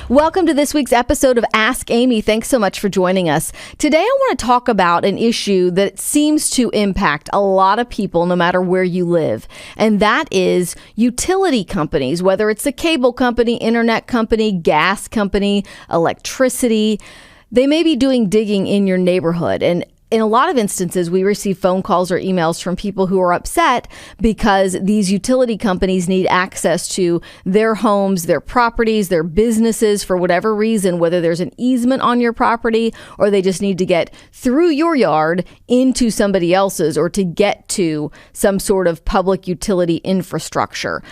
Welcome to this week's episode of Ask Amy. Thanks so much for joining us. Today I want to talk about an issue that seems to impact a lot of people no matter where you live, and that is utility companies, whether it's a cable company, internet company, gas company, electricity. They may be doing digging in your neighborhood, and in a lot of instances, we receive phone calls or emails from people who are upset because these utility companies need access to their homes, their properties, their businesses for whatever reason, whether there's an easement on your property or they just need to get through your yard into somebody else's or to get to some sort of public utility infrastructure.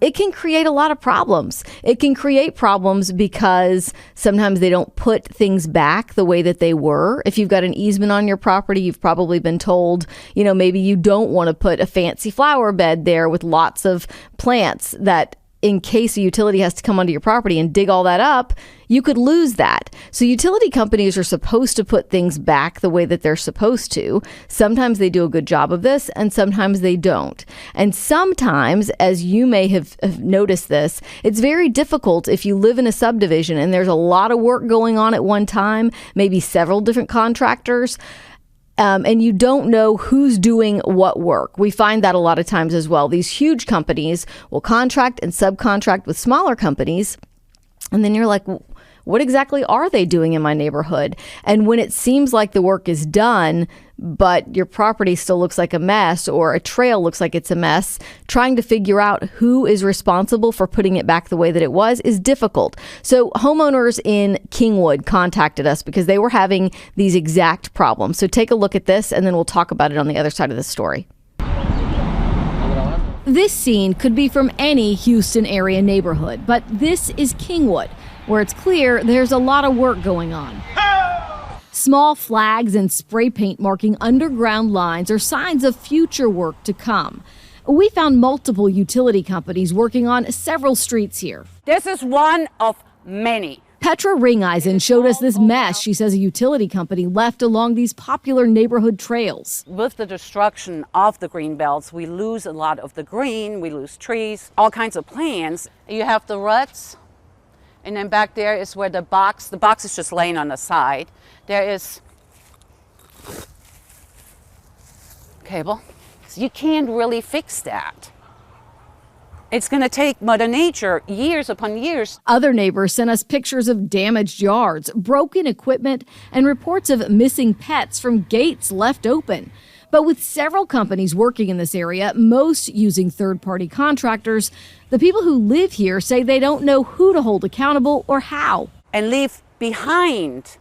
It can create a lot of problems. It can create problems because sometimes they don't put things back the way that they were. If you've got an easement on your property, you've probably been told, maybe you don't want to put a fancy flower bed there with lots of plants that in case a utility has to come onto your property and dig all that up, you could lose that. So utility companies are supposed to put things back the way that they're supposed to. Sometimes they do a good job of this and sometimes they don't. And sometimes, as you may have noticed this, it's very difficult if you live in a subdivision and there's a lot of work going on at one time, maybe several different contractors. And you don't know who's doing what work. We find that a lot of times as well. These huge companies will contract and subcontract with smaller companies. And then you're like, what exactly are they doing in my neighborhood? And when it seems like the work is done, but your property still looks like a mess or a trail looks like it's a mess, trying to figure out who is responsible for putting it back the way that it was is difficult. So homeowners in Kingwood contacted us because they were having these exact problems. So take a look at this and then we'll talk about it on the other side of the story. This scene could be from any Houston area neighborhood, but this is Kingwood, where it's clear there's a lot of work going on. Small flags and spray paint marking underground lines are signs of future work to come. We found multiple utility companies working on several streets here. This is one of many. Petra Ringeisen showed us this mess she says a utility company left along these popular neighborhood trails. With the destruction of the green belts, we lose a lot of the green, we lose trees, all kinds of plants. You have the ruts, and then back there is where the box is just laying on the side. There is cable. So you can't really fix that. It's going to take Mother Nature years upon years. Other neighbors sent us pictures of damaged yards, broken equipment, and reports of missing pets from gates left open. But with several companies working in this area, most using third-party contractors, the people who live here say they don't know who to hold accountable or how. And leave behind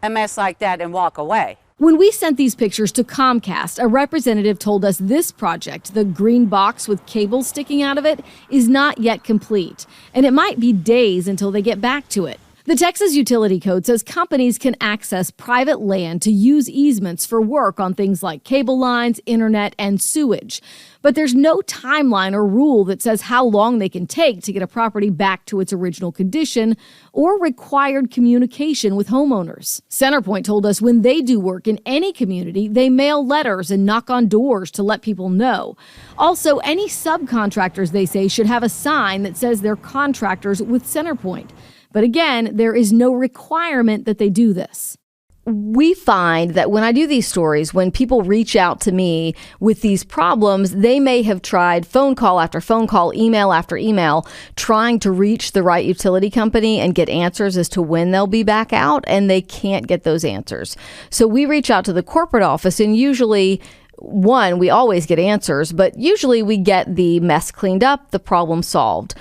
a mess like that and walk away. When we sent these pictures to Comcast, a representative told us this project, the green box with cables sticking out of it, is not yet complete, and it might be days until they get back to it. The Texas Utility Code says companies can access private land to use easements for work on things like cable lines, internet, and sewage. But there's no timeline or rule that says how long they can take to get a property back to its original condition or required communication with homeowners. Centerpoint told us when they do work in any community, they mail letters and knock on doors to let people know. Also, any subcontractors, they say, should have a sign that says they're contractors with Centerpoint. But again, there is no requirement that they do this. We find that when I do these stories, when people reach out to me with these problems, they may have tried phone call after phone call, email after email, trying to reach the right utility company and get answers as to when they'll be back out, and they can't get those answers. So we reach out to the corporate office, and usually we always get answers, but usually we get the mess cleaned up, the problem solved.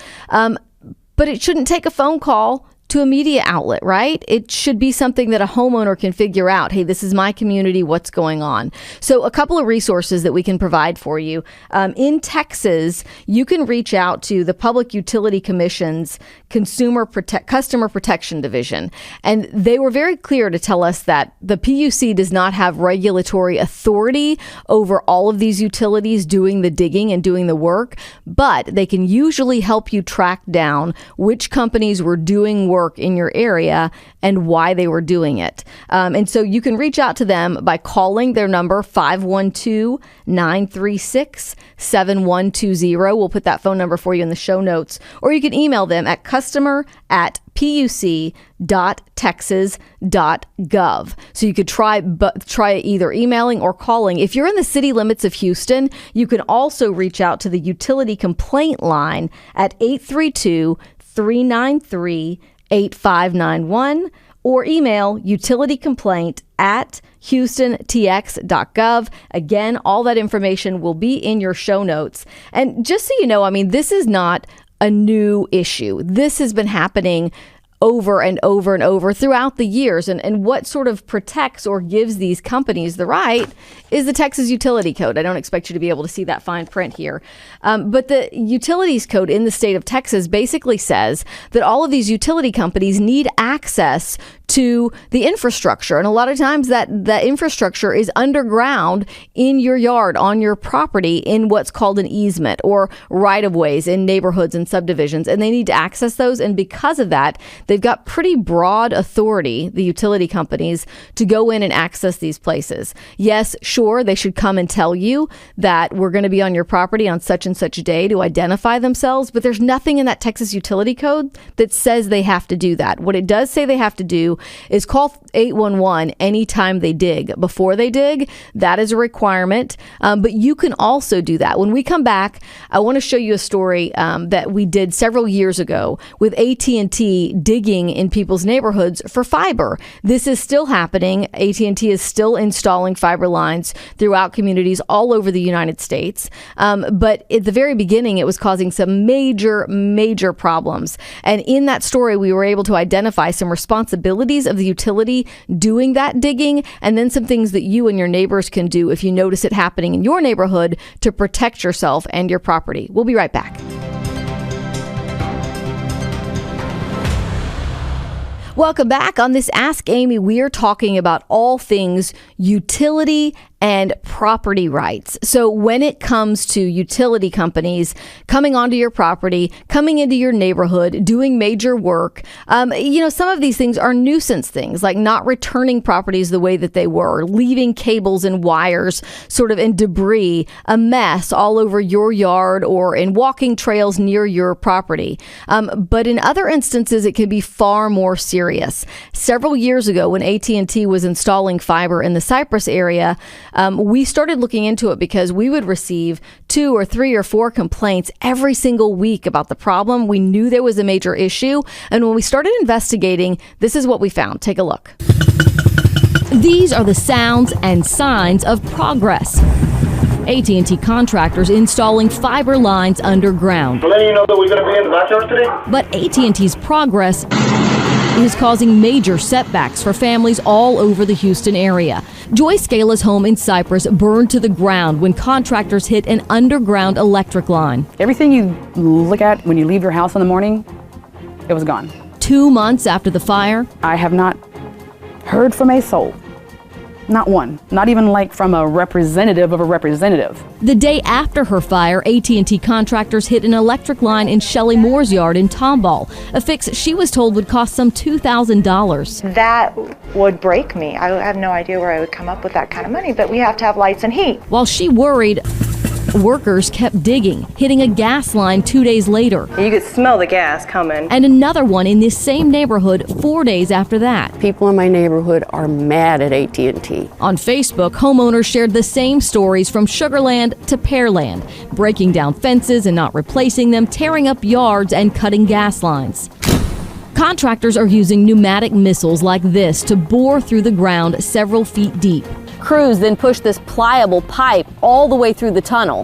But it shouldn't take a phone call to a media outlet, right? It should be something that a homeowner can figure out. Hey, this is my community. What's going on? So a couple of resources that we can provide for you. In Texas, you can reach out to the Public Utility Commission's Customer Protection Division. And they were very clear to tell us that the PUC does not have regulatory authority over all of these utilities doing the digging and doing the work, but they can usually help you track down which companies were doing work in your area and why they were doing it. And so you can reach out to them by calling their number 512-936-7120. We'll put that phone number for you in the show notes, or you can email them at customer@puc.gov. puc.texas.gov. So you could try either emailing or calling. If you're in the city limits of Houston, you can also reach out to the utility complaint line at 832-393-8591 or email utilitycomplaint@houstontx.gov. Again, all that information will be in your show notes. And just so you know, I mean, this is not a new issue. This has been happening over and over and over throughout the years. And what sort of protects or gives these companies the right is the Texas Utility Code. I don't expect you to be able to see that fine print here. But the Utilities Code in the state of Texas basically says that all of these utility companies need access to the infrastructure. And a lot of times that infrastructure is underground in your yard, on your property, in what's called an easement or right-of-ways in neighborhoods and subdivisions. And they need to access those. And because of that, they've got pretty broad authority, the utility companies, to go in and access these places. Yes, sure, they should come and tell you that we're going to be on your property on such and such a day to identify themselves. But there's nothing in that Texas Utility Code that says they have to do that. What it does say they have to do is call 811 anytime they dig. Before they dig, that is a requirement. But you can also do that. When we come back, I want to show you a story that we did several years ago with AT&T digging in people's neighborhoods for fiber. This is still happening. AT&T is still installing fiber lines throughout communities all over the United States. But at the very beginning, it was causing some major problems. And in that story, we were able to identify some responsibilities of the utility doing that digging, and then some things that you and your neighbors can do if you notice it happening in your neighborhood to protect yourself and your property. We'll be right back. Welcome back. On this Ask Amy, we are talking about all things utility and property rights. So when it comes to utility companies coming onto your property, coming into your neighborhood, doing major work, some of these things are nuisance things, like not returning properties the way that they were, leaving cables and wires sort of in debris, a mess all over your yard or in walking trails near your property. But in other instances, it can be far more serious. Several years ago, when AT&T was installing fiber in the Cypress area, we started looking into it because we would receive 2 or 3 or 4 complaints every single week about the problem. We knew there was a major issue. And when we started investigating, this is what we found. Take a look. These are the sounds and signs of progress. AT&T contractors installing fiber lines underground. Letting you know that we're going to be in the backyard today. But AT&T's progress is causing major setbacks for families all over the Houston area. Joy Scala's home in Cypress burned to the ground when contractors hit an underground electric line. Everything you look at when you leave your house in the morning, it was gone. 2 months after the fire, I have not heard from a soul. Not one. Not even like from a representative of a representative. The day after her fire, AT&T contractors hit an electric line in Shelley Moore's yard in Tomball, a fix she was told would cost some $2,000. That would break me. I have no idea where I would come up with that kind of money, but we have to have lights and heat. While she worried, workers kept digging, hitting a gas line 2 days later. You could smell the gas coming. And another one in this same neighborhood 4 days after that. People in my neighborhood are mad at AT&T. On Facebook, homeowners shared the same stories from Sugarland to Pearland, breaking down fences and not replacing them, tearing up yards and cutting gas lines. Contractors are using pneumatic missiles like this to bore through the ground several feet deep. Crews then push this pliable pipe all the way through the tunnel.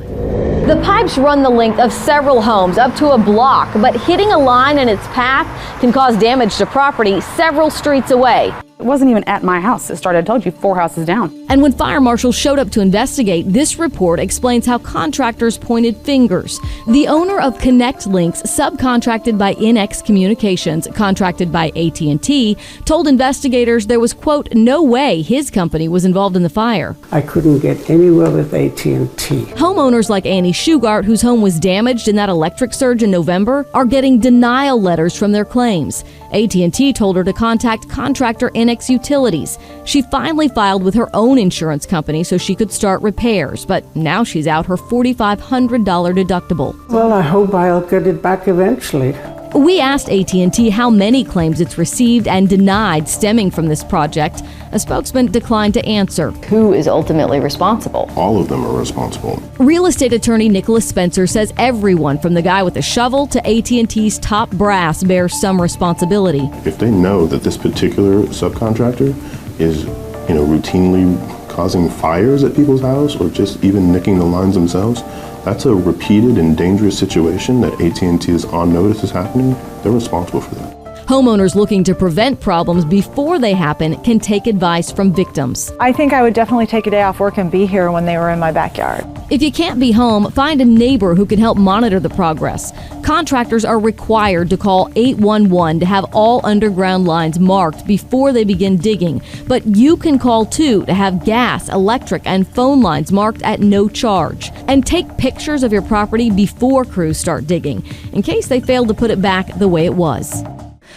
The pipes run the length of several homes, up to a block, but hitting a line in its path can cause damage to property several streets away. It wasn't even at my house. It started, I told you, 4 houses down. And when fire marshals showed up to investigate, this report explains how contractors pointed fingers. The owner of Connect Links, subcontracted by NX Communications, contracted by AT&T, told investigators there was, quote, no way his company was involved in the fire. I couldn't get anywhere with AT&T. Homeowners like Annie Shugart, whose home was damaged in that electric surge in November, are getting denial letters from their claims. AT&T told her to contact contractor NX Utilities. She finally filed with her own insurance company so she could start repairs, but now she's out her $4,500 deductible. Well, I hope I'll get it back eventually. We asked AT&T how many claims it's received and denied stemming from this project. A spokesman declined to answer. Who is ultimately responsible? All of them are responsible. Real estate attorney Nicholas Spencer says everyone from the guy with the shovel to AT&T's top brass bears some responsibility. If they know that this particular subcontractor is, routinely causing fires at people's house or just even nicking the lines themselves, that's a repeated and dangerous situation that AT&T is on notice is happening. They're responsible for that. Homeowners looking to prevent problems before they happen can take advice from victims. I think I would definitely take a day off work and be here when they were in my backyard. If you can't be home, find a neighbor who can help monitor the progress. Contractors are required to call 811 to have all underground lines marked before they begin digging. But you can call too to have gas, electric, and phone lines marked at no charge. And take pictures of your property before crews start digging, in case they fail to put it back the way it was.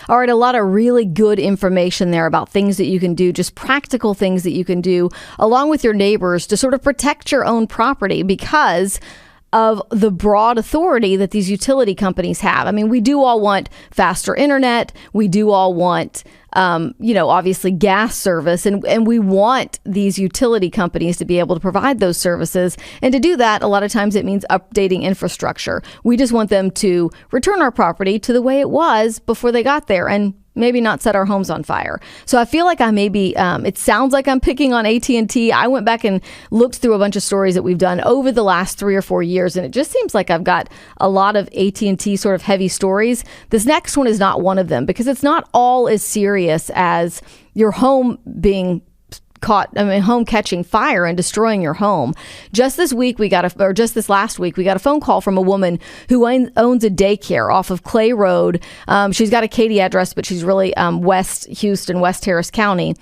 All right, a lot of really good information there about things that you can do, just practical things that you can do along with your neighbors to sort of protect your own property because of the broad authority that these utility companies have. I mean, we do all want faster internet. We do all want, obviously gas service. And we want these utility companies to be able to provide those services. And to do that, a lot of times it means updating infrastructure. We just want them to return our property to the way it was before they got there and maybe not set our homes on fire. So I feel like I maybe, it sounds like I'm picking on AT&T. I went back and looked through a bunch of stories that we've done over the last 3 or 4 years, and it just seems like I've got a lot of AT&T sort of heavy stories. This next one is not one of them because it's not all as serious as your home being home catching fire and destroying your home. Just this last week, we got a phone call from a woman who owns a daycare off of Clay Road. She's got a Katy address, but she's really West Houston, West Harris County.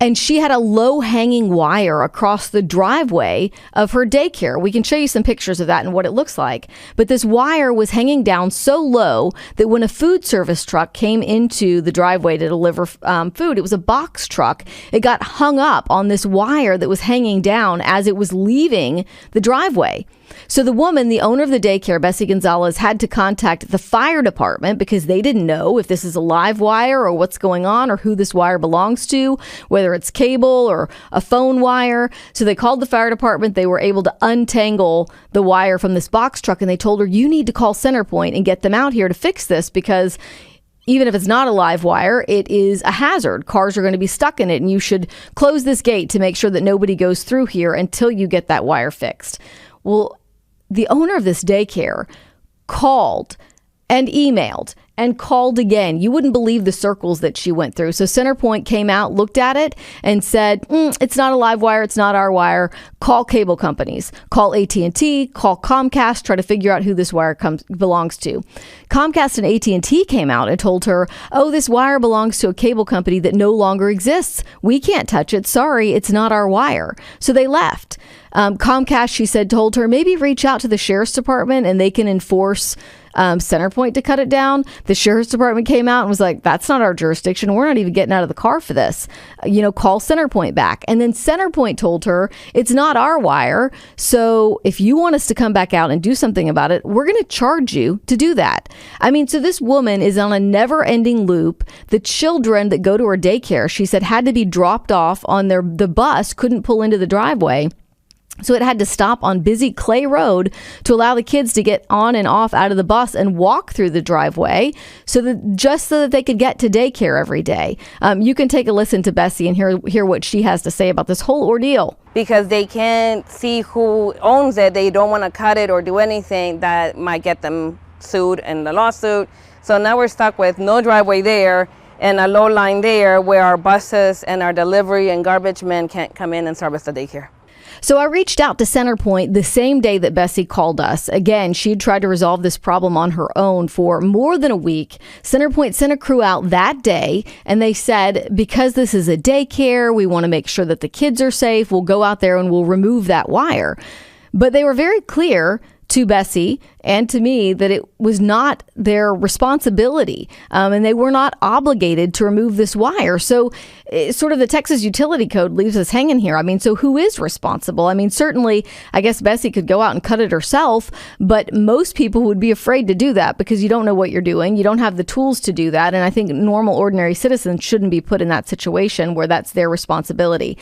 And she had a low-hanging wire across the driveway of her daycare. We can show you some pictures of that and what it looks like. But this wire was hanging down so low that when a food service truck came into the driveway to deliver food, it was a box truck. It got hung up on this wire that was hanging down as it was leaving the driveway. So the woman, the owner of the daycare, Bessie Gonzalez, had to contact the fire department because they didn't know if this is a live wire or what's going on or who this wire belongs to, whether it's cable or a phone wire. So they called the fire department. They were able to untangle the wire from this box truck, and they told her, you need to call CenterPoint and get them out here to fix this because even if it's not a live wire, it is a hazard. Cars are going to be stuck in it, and you should close this gate to make sure that nobody goes through here until you get that wire fixed. Well, the owner of this daycare called and emailed and called again. You wouldn't believe the circles that she went through. So CenterPoint came out, looked at it, and said, it's not a live wire. It's not our wire. Call cable companies. Call AT&T. Call Comcast. Try to figure out who this wire belongs to. Comcast and AT&T came out and told her, this wire belongs to a cable company that no longer exists. We can't touch it. Sorry, it's not our wire. So they left. Comcast, she said, told her, maybe reach out to the sheriff's department and they can enforce CenterPoint to cut it down. The sheriff's department came out and was like, that's not our jurisdiction. We're not even getting out of the car for this. Call CenterPoint back. And then CenterPoint told her, it's not our wire. So if you want us to come back out and do something about it, we're going to charge you to do that. I mean, so this woman is on a never ending loop. The children that go to her daycare, she said, had to be dropped off on the bus, couldn't pull into the driveway. So it had to stop on busy Clay Road to allow the kids to get on and off out of the bus and walk through the driveway so that they could get to daycare every day. You can take a listen to Bessie and hear what she has to say about this whole ordeal. Because they can't see who owns it. They don't want to cut it or do anything that might get them sued in the lawsuit. So now we're stuck with no driveway there and a low line there where our buses and our delivery and garbage men can't come in and service the daycare. So I reached out to CenterPoint the same day that Bessie called us. Again, she had tried to resolve this problem on her own for more than a week. CenterPoint sent a crew out that day, and they said, because this is a daycare, we want to make sure that the kids are safe. We'll go out there and we'll remove that wire. But they were very clear to Bessie and to me that it was not their responsibility, and they were not obligated to remove this wire. So sort of the Texas Utility Code leaves us hanging here. I mean, so who is responsible? I mean, certainly, I guess Bessie could go out and cut it herself, but most people would be afraid to do that because you don't know what you're doing. You don't have the tools to do that. And I think normal, ordinary citizens shouldn't be put in that situation where that's their responsibility.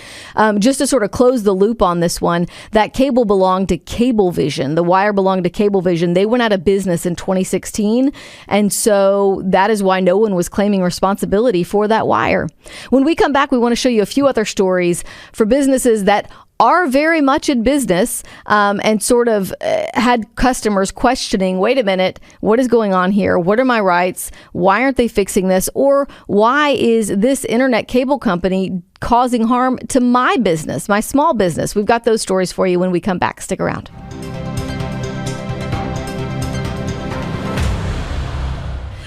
Just to sort of close the loop on this one, that cable belonged to Cablevision. The wire belonged to Cablevision. They went out of business in 2016. And so that is why no one was claiming responsibility for that wire. When we come back, we want to show you a few other stories for businesses that are very much in business and sort of had customers questioning, wait a minute, what is going on here? What are my rights? Why aren't they fixing this? Or why is this internet cable company causing harm to my business, my small business? We've got those stories for you when we come back. Stick around.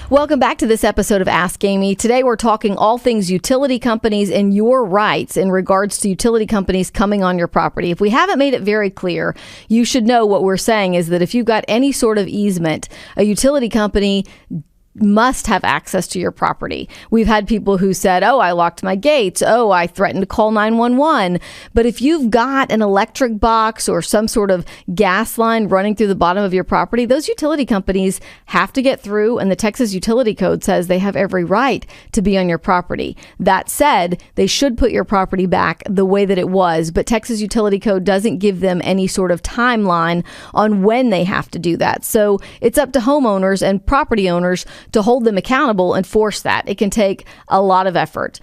Welcome back to this episode of Ask Amy. Today we're talking all things utility companies and your rights in regards to utility companies coming on your property. If we haven't made it very clear, you should know what we're saying is that if you've got any sort of easement, a utility company must have access to your property. We've had people who said, oh, I locked my gates. Oh, I threatened to call 911. But if you've got an electric box or some sort of gas line running through the bottom of your property, those utility companies have to get through, and the Texas Utility Code says they have every right to be on your property. That said, they should put your property back the way that it was, but Texas Utility Code doesn't give them any sort of timeline on when they have to do that. So it's up to homeowners and property owners to hold them accountable and force that. It can take a lot of effort.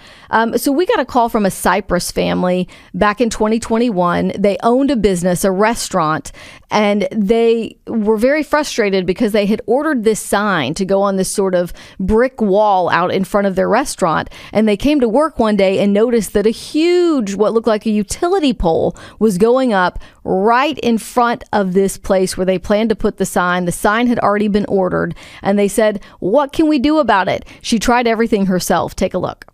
So we got a call from a Cypress family back in 2021. They owned a business, a restaurant, and they were very frustrated because they had ordered this sign to go on this sort of brick wall out in front of their restaurant. And they came to work one day and noticed that a huge, what looked like a utility pole was going up right in front of this place where they planned to put the sign. The sign had already been ordered, and they said, what can we do about it? She tried everything herself. Take a look.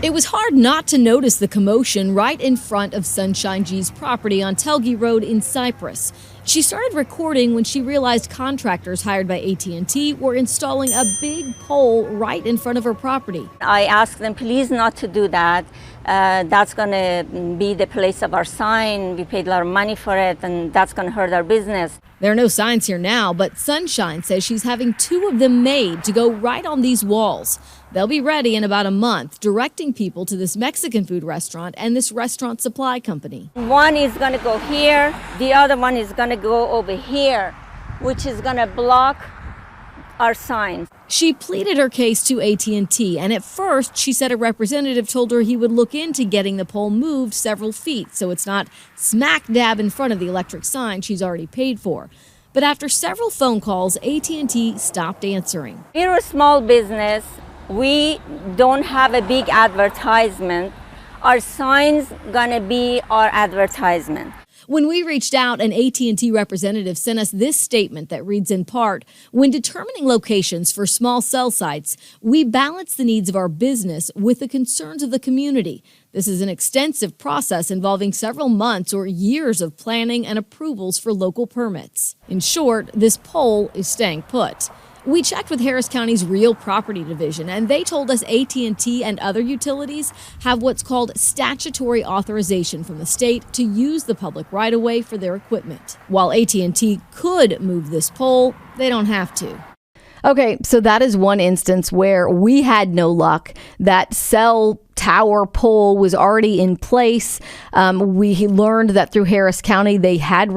It was hard not to notice the commotion right in front of Sunshine G's property on Telge Road in Cypress. She started recording when she realized contractors hired by AT&T were installing a big pole right in front of her property. I asked them, please not to do that. That's going to be the place of our sign. We paid a lot of money for it, and that's going to hurt our business. There are no signs here now, but Sunshine says she's having 2 of them made to go right on these walls. They'll be ready in about a month, directing people to this Mexican food restaurant and this restaurant supply company. One is going to go here. The other one is going to go over here, which is going to block our sign. She pleaded her case to AT&T, and at first she said a representative told her he would look into getting the pole moved several feet so it's not smack dab in front of the electric sign she's already paid for. But after several phone calls, AT&T stopped answering. We're a small business. We don't have a big advertisement. Our sign's gonna be our advertisement. When we reached out, an AT&T representative sent us this statement that reads in part, when determining locations for small cell sites, we balance the needs of our business with the concerns of the community. This is an extensive process involving several months or years of planning and approvals for local permits. In short, this pole is staying put. We checked with Harris County's Real Property Division, and they told us AT&T and other utilities have what's called statutory authorization from the state to use the public right-of-way for their equipment. While AT&T could move this pole, they don't have to. Okay, so that is one instance where we had no luck. That cell tower pole was already in place. We learned that through Harris County, they had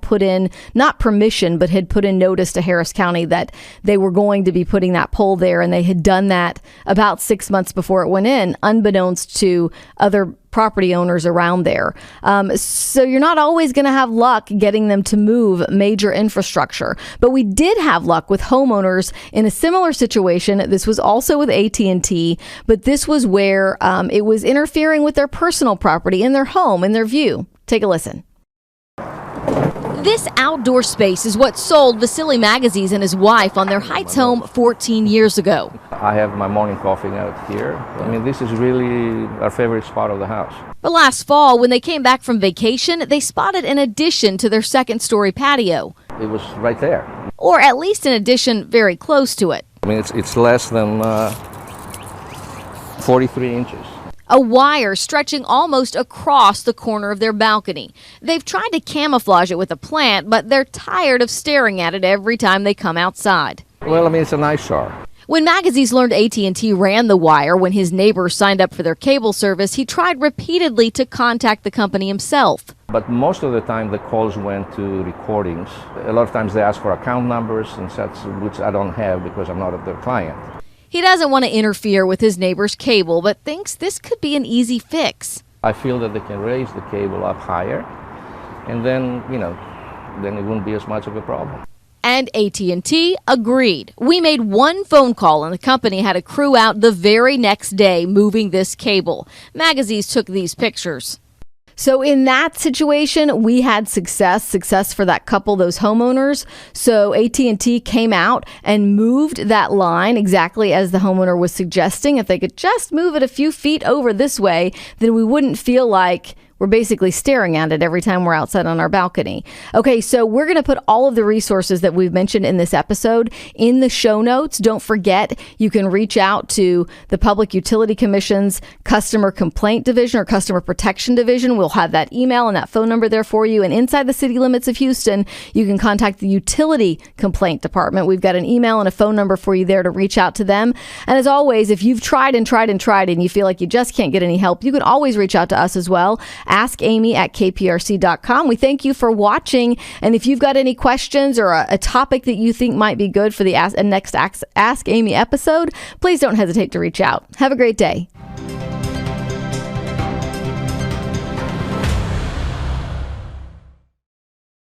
put in, not permission, but had put in notice to Harris County that they were going to be putting that pole there. And they had done that about 6 months before it went in, unbeknownst to other property owners around there. So you're not always going to have luck getting them to move major infrastructure. But we did have luck with homeowners in a similar situation. This was also with AT&T, but this was where it was interfering with their personal property in their home, in their view. Take a listen. This outdoor space is what sold Vasily Magazines and his wife on their Heights home 14 years ago. I have my morning coffee out here. I mean, this is really our favorite spot of the house. But last fall, when they came back from vacation, they spotted an addition to their second-story patio. It was right there. Or at least an addition very close to it. I mean, it's less than 43 inches. A wire stretching almost across the corner of their balcony. They've tried to camouflage it with a plant, but they're tired of staring at it every time they come outside. Well, I mean, it's an eyesore. When Magaziz learned AT&T ran the wire when his neighbor signed up for their cable service, he tried repeatedly to contact the company himself. But most of the time, the calls went to recordings. A lot of times they ask for account numbers and such, which I don't have because I'm not their client. He doesn't want to interfere with his neighbor's cable, but thinks this could be an easy fix. I feel that they can raise the cable up higher, and then, then it wouldn't be as much of a problem. And AT&T agreed. We made one phone call and the company had a crew out the very next day moving this cable. Magaziz took these pictures. So in that situation, we had success for that couple, those homeowners. So AT&T came out and moved that line exactly as the homeowner was suggesting. If they could just move it a few feet over this way, then we wouldn't feel like we're basically staring at it every time we're outside on our balcony. Okay, so we're going to put all of the resources that we've mentioned in this episode in the show notes. Don't forget, you can reach out to the Public Utility Commission's Customer Complaint Division or Customer Protection Division. We'll have that email and that phone number there for you. And inside the city limits of Houston, you can contact the Utility Complaint Department. We've got an email and a phone number for you there to reach out to them. And as always, if you've tried and you feel like you just can't get any help, you can always reach out to us as well. Ask Amy at kprc.com. We thank you for watching. And if you've got any questions or a topic that you think might be good for the next Ask Amy episode, please don't hesitate to reach out. Have a great day.